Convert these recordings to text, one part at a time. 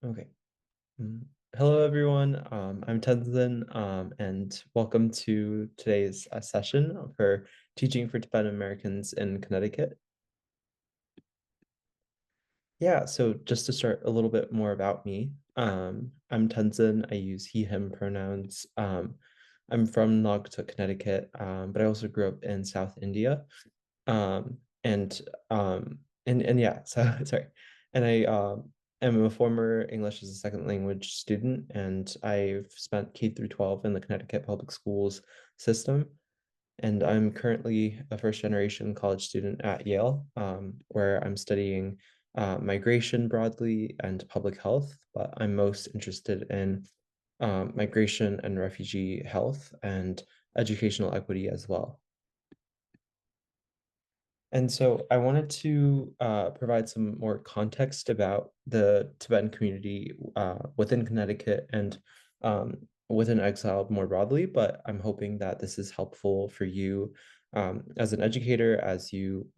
Okay. Mm. Hello, everyone. I'm Tenzin, and welcome to today's session for Teaching for Tibetan Americans in Connecticut. Yeah, so just to start a little bit more about me, I'm Tenzin. I use he, him pronouns. I'm from Naugatuck, Connecticut, but I also grew up in South India. Um, and and yeah, so sorry. And I am a former English as a second language student, and I've spent K through 12 in the Connecticut public schools system. And I'm currently a first generation college student at Yale, where I'm studying migration broadly and public health, but I'm most interested in migration and refugee health and educational equity as well. And so I wanted to provide some more context about the Tibetan community within Connecticut and within exile more broadly, but I'm hoping that this is helpful for you as an educator, as you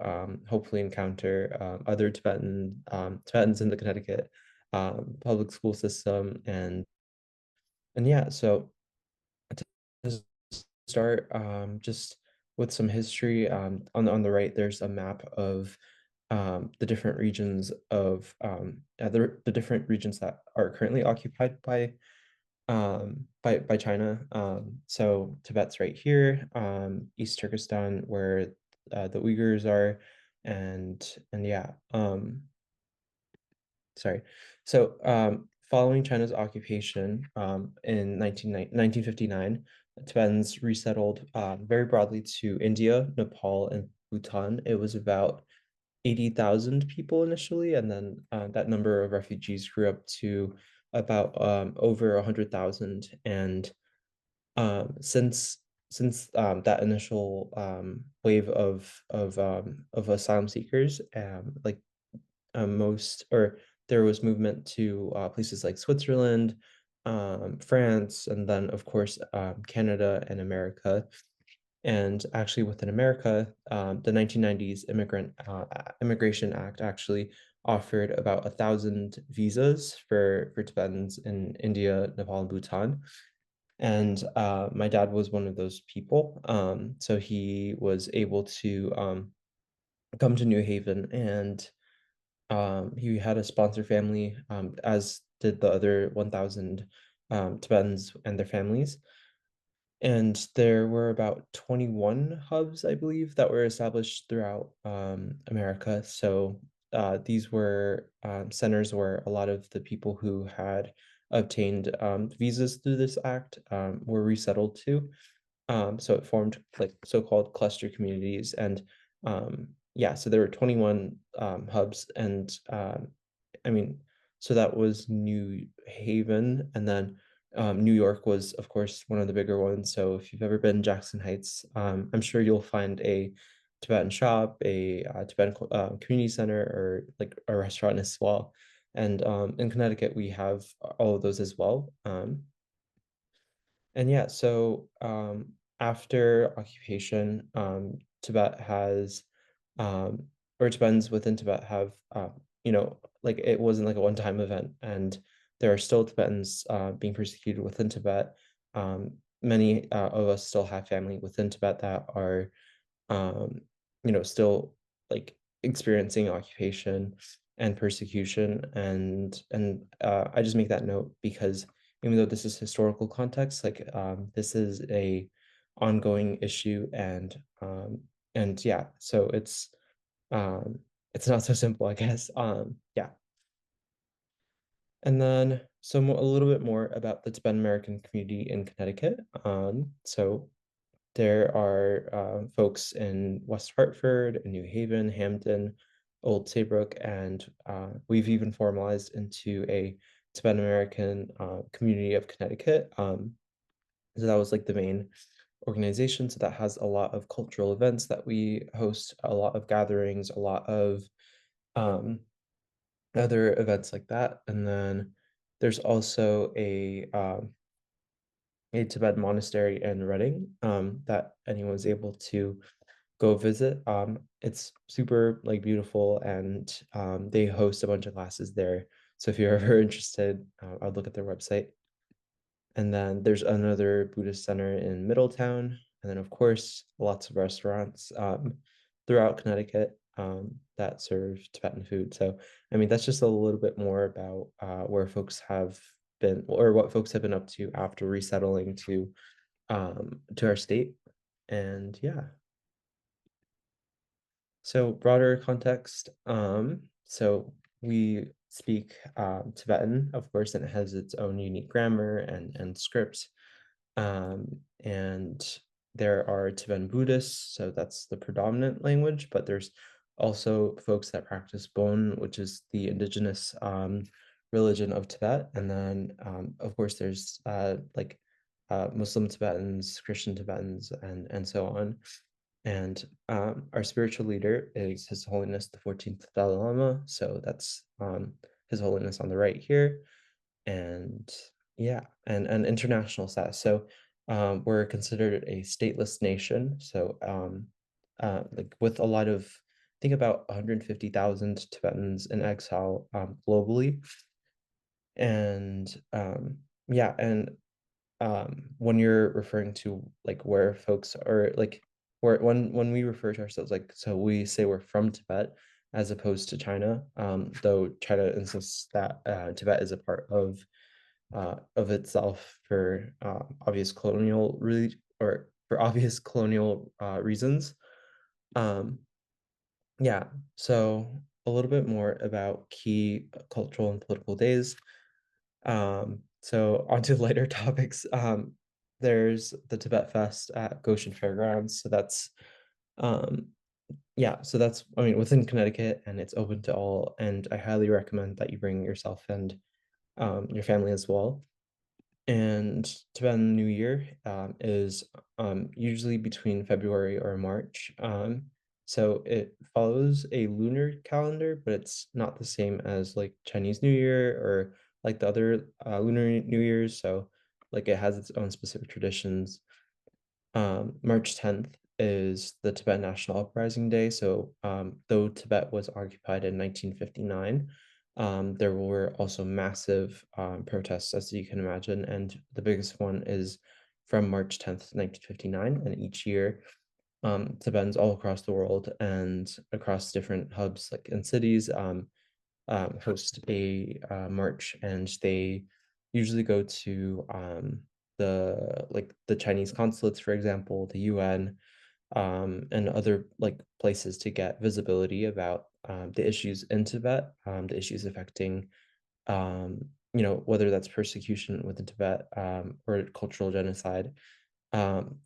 hopefully encounter other Tibetans in the Connecticut public school system. And yeah, so to start just with some history, on the right, there's a map of the different regions of the different regions that are currently occupied by China. So Tibet's right here, East Turkestan, where the Uyghurs are, and yeah, sorry. So following China's occupation in 1959, Tibetans resettled very broadly to India, Nepal, and Bhutan. It was about 80,000 people initially, and then that number of refugees grew up to about over 100,000. And since that initial wave of asylum seekers, like most or there was movement to places like Switzerland, France, and then of course Canada and America. And actually, within America, the 1990s Immigration Act actually offered about 1,000 visas for Tibetans in India, Nepal, and Bhutan. And my dad was one of those people. So he was able to come to New Haven, and he had a sponsor family, as did the other 1,000 Tibetans and their families. And there were about 21 hubs, I believe, that were established throughout America. So these were centers where a lot of the people who had obtained visas through this act were resettled to. So it formed like so-called cluster communities. And yeah, so there were 21 hubs. And I mean, so that was New Haven. And then New York was, of course, one of the bigger ones. So if you've ever been in Jackson Heights, I'm sure you'll find a Tibetan shop, a Tibetan community center, or like a restaurant as well. And in Connecticut, we have all of those as well. And yeah, so after occupation, Tibet has, or Tibetans within Tibet have, like it wasn't like a one-time event, and there are still Tibetans being persecuted within Tibet. Many of us still have family within Tibet that are, um, still like experiencing occupation and persecution, and I just make that note because even though this is historical context, like this is a ongoing issue, and yeah, so it's not so simple, I guess. Yeah. And then a little bit more about the Tibetan American community in Connecticut. So there are folks in West Hartford, New Haven, Hampden, Old Saybrook, and we've even formalized into a Tibetan American community of Connecticut. So that was like the main organization. So that has a lot of cultural events that we host, a lot of gatherings, a lot of um, other events like that. And then there's also a Tibetan monastery in Reading that anyone's able to go visit. It's super like beautiful, and they host a bunch of classes there. So if you're ever interested, I'd look at their website. And then there's another Buddhist center in Middletown, and then, of course, lots of restaurants, throughout Connecticut, that serve Tibetan food. So, I mean, that's just a little bit more about, where folks have been or what folks have been up to after resettling to our state. And yeah, so broader context, so we speak, Tibetan, of course, and it has its own unique grammar and script. And there are Tibetan Buddhists, so that's the predominant language, but there's also folks that practice Bon, which is the indigenous religion of Tibet. And then, of course, there's Muslim Tibetans, Christian Tibetans, and so on. And our spiritual leader is His Holiness the 14th Dalai Lama. So that's His Holiness on the right here. And yeah, and international status. So we're considered a stateless nation. So like with a lot of, think about 150,000 Tibetans in exile globally. And yeah, and when you're referring to like where folks are like where when we refer to ourselves, like, so we say we're from Tibet as opposed to China, though China insists that Tibet is a part of itself for obvious colonial really or for obvious colonial reasons. Um, yeah, so a little bit more about key cultural and political days. So onto lighter topics. There's the Tibet Fest at Goshen Fairgrounds. So that's um yeah, so that's, I mean, within Connecticut, and it's open to all. And I highly recommend that you bring yourself and your family as well. And Tibetan New Year is usually between February or March. So it follows a lunar calendar, but it's not the same as like Chinese New Year or like the other lunar New Years. So like it has its own specific traditions. March 10th is the Tibet National Uprising Day. So, though Tibet was occupied in 1959, there were also massive protests, as you can imagine. And the biggest one is from March 10th, 1959. And each year, Tibetans all across the world and across different hubs, like in cities, host a march, and they usually go to the Chinese consulates, for example, the UN, and other like places to get visibility about the issues in Tibet, the issues affecting whether that's persecution within Tibet or cultural genocide, um,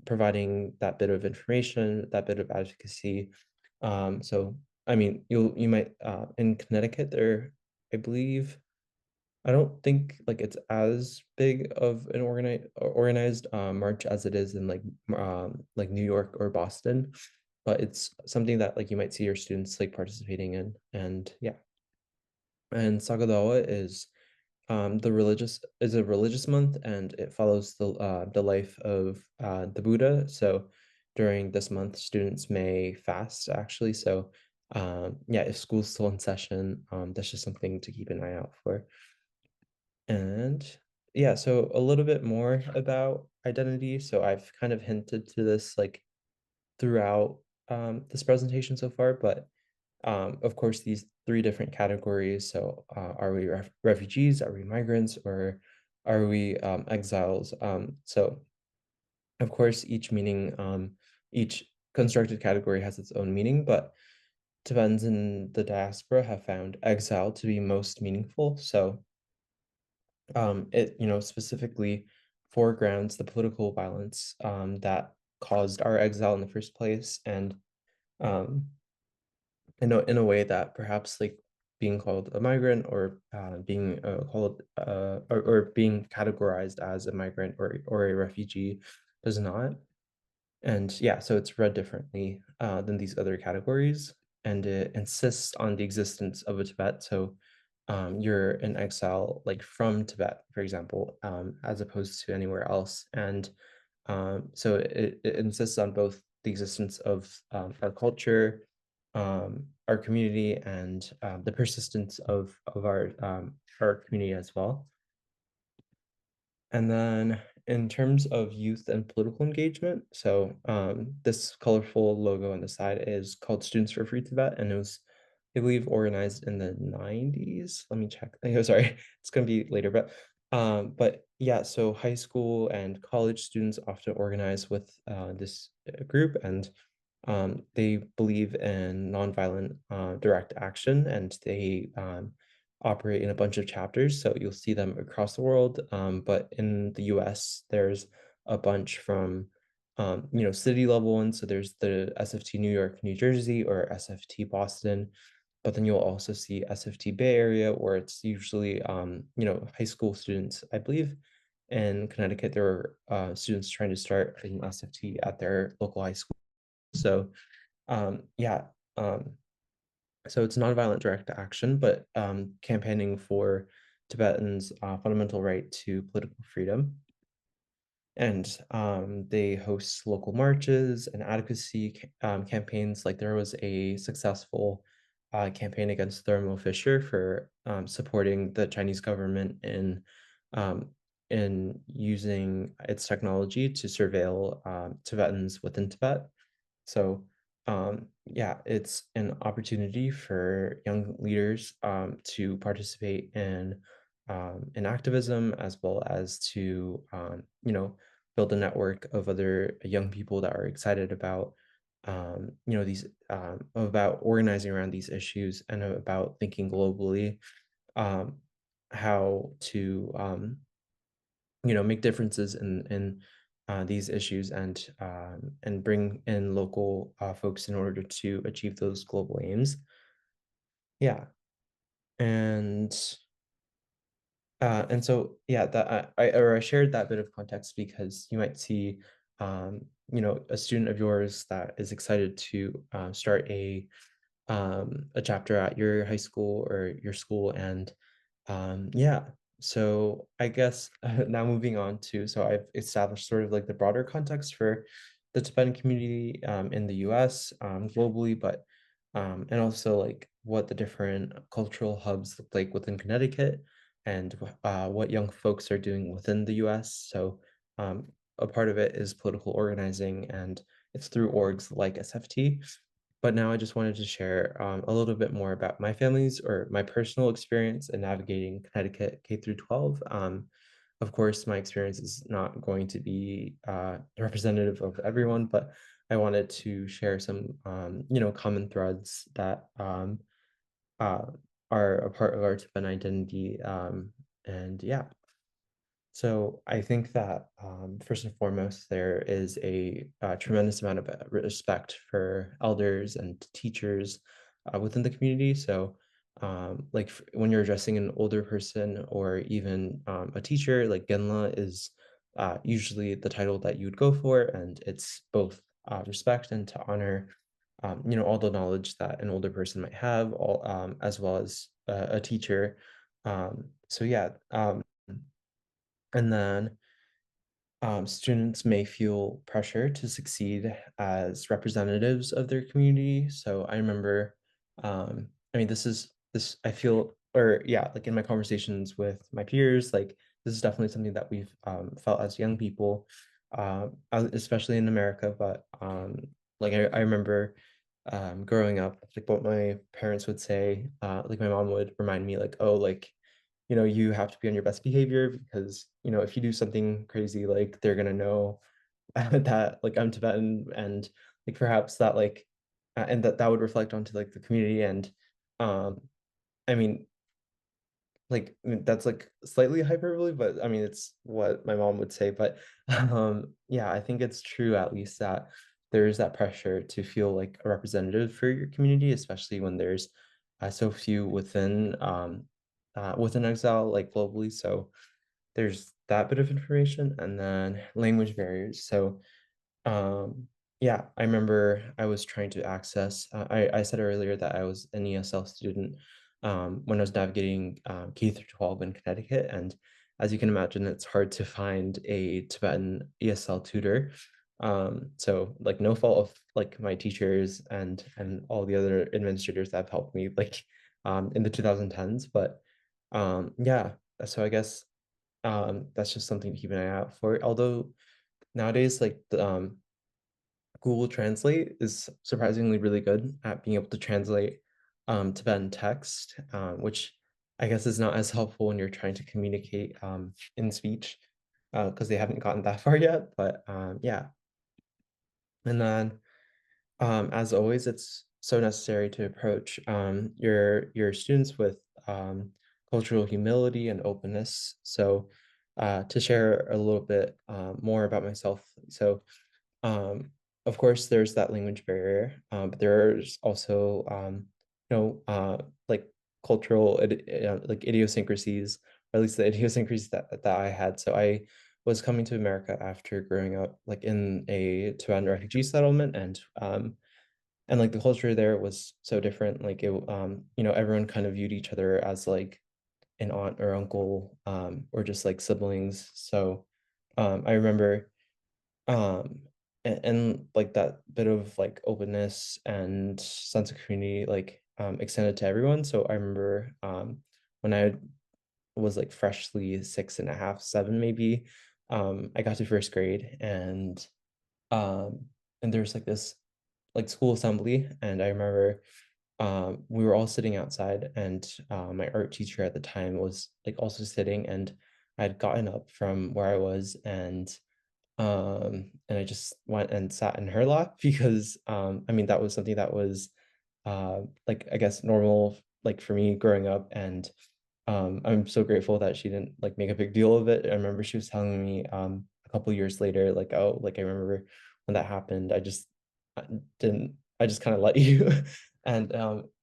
providing that bit of information, that bit of advocacy. So I mean, you might in Connecticut there, I believe, I don't think like it's as big of an organized march as it is in like New York or Boston, but it's something that like you might see your students like participating in. And yeah, and Sagadawa is a religious month, and it follows the life of the Buddha. So during this month, students may fast actually. So yeah, if school's still in session, that's just something to keep an eye out for. And yeah, so a little bit more about identity. So I've kind of hinted to this like throughout this presentation so far, but of course, these three different categories. So, are we refugees? Are we migrants? Or are we exiles? So, of course, each constructed category has its own meaning, but Tibetans in the diaspora have found exile to be most meaningful. So, it specifically foregrounds the political violence that caused our exile in the first place, and um, in a way that perhaps like being called a migrant or being called or being categorized as a migrant or a refugee does not. And yeah, so it's read differently than these other categories, and it insists on the existence of a Tibet. So you're in exile, like from Tibet, for example, as opposed to anywhere else. And so it insists on both the existence of our culture, our community and the persistence of our community as well. And then in terms of youth and political engagement, so this colorful logo on the side is called Students for Free Tibet, and it was, I believe, organized in the 90s. Let me check. Oh, sorry, it's gonna be later, but yeah, so high school and college students often organize with this group, and they believe in nonviolent direct action, and they operate in a bunch of chapters. So you'll see them across the world. But in the US, there's a bunch from city level ones. So there's the SFT New York, New Jersey, or SFT Boston. But then you'll also see SFT Bay Area, where it's usually high school students. I believe in Connecticut, there are students trying to start an SFT at their local high school. So yeah, so it's nonviolent direct action, but campaigning for Tibetans' fundamental right to political freedom. And they host local marches and advocacy campaigns. Like there was a successful campaign against Thermo Fisher for supporting the Chinese government um, in using its technology to surveil Tibetans within Tibet. So, yeah, it's an opportunity for young leaders to participate in activism as well as to build a network of other young people that are excited about these about organizing around these issues and about thinking globally, um, how to make differences in these issues and bring in local folks in order to achieve those global aims. Yeah, and and so yeah, that I shared that bit of context because you might see a student of yours that is excited to start a chapter at your high school or your school. And yeah, so I guess now moving on to, so I've established sort of like the broader context for the Tibetan community in the US, globally, but and also like what the different cultural hubs look like within Connecticut and what young folks are doing within the US. So a part of it is political organizing, and it's through orgs like SFT. But now I just wanted to share a little bit more about my family's or my personal experience in navigating Connecticut K through 12. Of course, my experience is not going to be representative of everyone, but I wanted to share some, common threads that uh, are a part of our Tibetan identity. And yeah, so I think that first and foremost, there is a tremendous amount of respect for elders and teachers within the community. So, when you're addressing an older person or even a teacher, like Genla is usually the title that you would go for, and it's both respect and to honor, all the knowledge that an older person might have, all as well as a teacher. So yeah. And then students may feel pressure to succeed as representatives of their community. So I remember, I mean, this, I feel, or yeah, like in my conversations with my peers, like this is definitely something that we've felt as young people, especially in America. But like I remember growing up, like what my parents would say, like my mom would remind me, like, oh, like, you have to be on your best behavior because, if you do something crazy, like they're gonna know that like I'm Tibetan, and like perhaps that like and that would reflect onto like the community. And I mean, that's like slightly hyperbole, but I mean it's what my mom would say. But yeah, I think it's true at least that there is that pressure to feel like a representative for your community, especially when there's so few within exile, like globally. So there's that bit of information, and then language barriers. So um, yeah, I remember I was trying to access, I said earlier that I was an ESL student when I was navigating K through 12 in Connecticut. And as you can imagine, it's hard to find a Tibetan ESL tutor. So like no fault of like my teachers and all the other administrators that have helped me like in the 2010s. But yeah, so I guess that's just something to keep an eye out for. Although nowadays, like Google Translate is surprisingly really good at being able to translate Tibetan text, which I guess is not as helpful when you're trying to communicate in speech because they haven't gotten that far yet. But yeah, and then as always, it's so necessary to approach your students with cultural humility and openness. So to share a little bit more about myself, so um, of course, there's that language barrier, but there's also, like like idiosyncrasies, or at least the idiosyncrasies that I had. So I was coming to America after growing up, like in a Tibetan refugee settlement, and like the culture there was so different. Like everyone kind of viewed each other as like an aunt or uncle, or just like siblings. So I remember and like that bit of like openness and sense of community like extended to everyone. So I remember when I was like freshly 6.5, 7 maybe, I got to first grade um and there's like this like school assembly, and I remember we were all sitting outside, and my art teacher at the time was like also sitting, and I'd gotten up from where I was, and I just went and sat in her lap because, I mean, that was something that was, like, I guess normal, like, for me growing up, and, I'm so grateful that she didn't, like, make a big deal of it. I remember she was telling me, a couple years later, like, "Oh, like, I remember when that happened, I just kinda let you." And,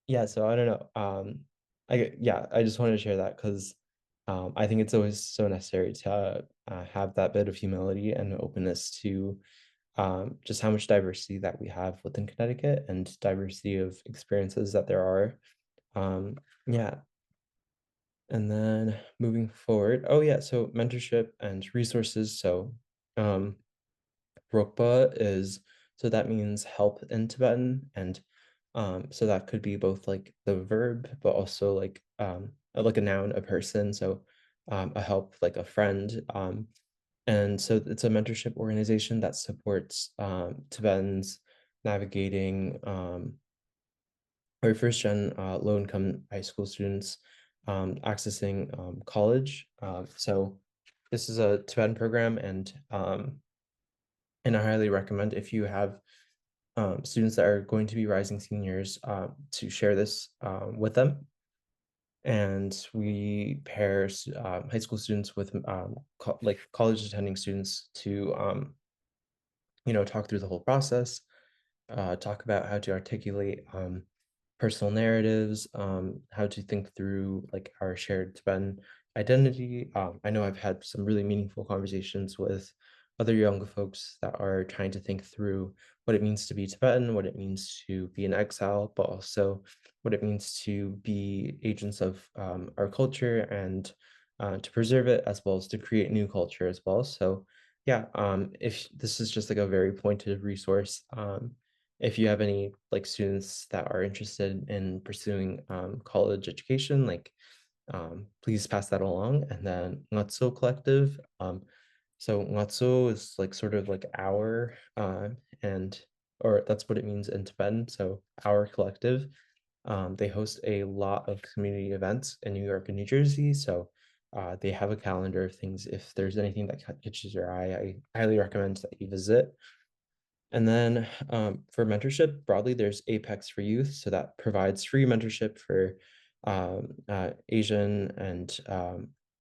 yeah, so I don't know, yeah, I just wanted to share that 'cause I think it's always so necessary to have that bit of humility and openness to just how much diversity that we have within Connecticut and diversity of experiences that there are. Yeah. And then moving forward, oh yeah, so mentorship and resources. So um, Rokpa is, so that means help in Tibetan, and so that could be both like the verb, but also like a noun, a person. So a help, like a friend. And so it's a mentorship organization that supports Tibetans navigating or first gen low income high school students accessing college. So this is a Tibetan program, and I highly recommend if you have students that are going to be rising seniors to share this with them. And we pair high school students with like college attending students to talk through the whole process, talk about how to articulate personal narratives, how to think through like our shared Tibetan identity. I know I've had some really meaningful conversations with other younger folks that are trying to think through what it means to be Tibetan, what it means to be in exile, but also what it means to be agents of our culture and to preserve it as well as to create new culture as well. So yeah, if this is just like a very pointed resource, if you have any like students that are interested in pursuing college education, like please pass that along. And then Ngatso Collective. So Ngatso is like sort of like our and or that's what it means in Tibetan. So our collective. They host a lot of community events in New York and New Jersey. So they have a calendar of things. If there's anything that catches your eye, I highly recommend that you visit. And then for mentorship broadly, there's Apex for Youth. So that provides free mentorship for Asian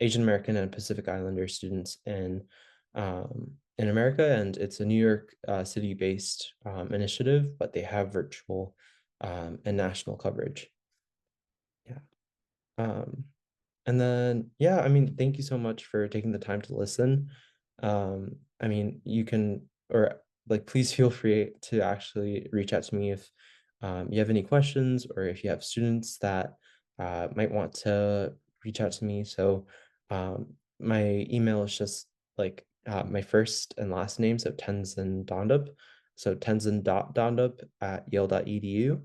American and Pacific Islander students in America. And it's a New York City-based initiative, but they have virtual and national coverage. Yeah. Um, and then, yeah, I mean, thank you so much for taking the time to listen. I mean, you can, or like, please feel free to actually reach out to me if you have any questions or if you have students that might want to reach out to me. So my email is just like my first and last name, so Tenzin Dhondup. So Tenzin.Dhondup at yale.edu.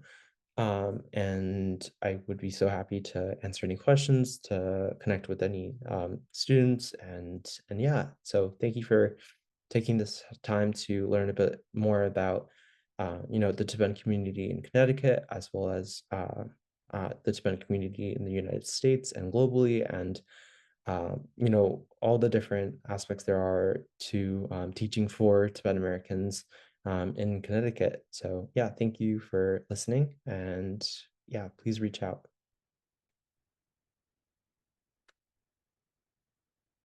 And I would be so happy to answer any questions, to connect with any students, and yeah. So thank you for taking this time to learn a bit more about the Tibetan community in Connecticut, as well as the Tibetan community in the United States and globally, and all the different aspects there are to teaching for Tibetan Americans in Connecticut. So yeah, thank you for listening, and yeah, please reach out.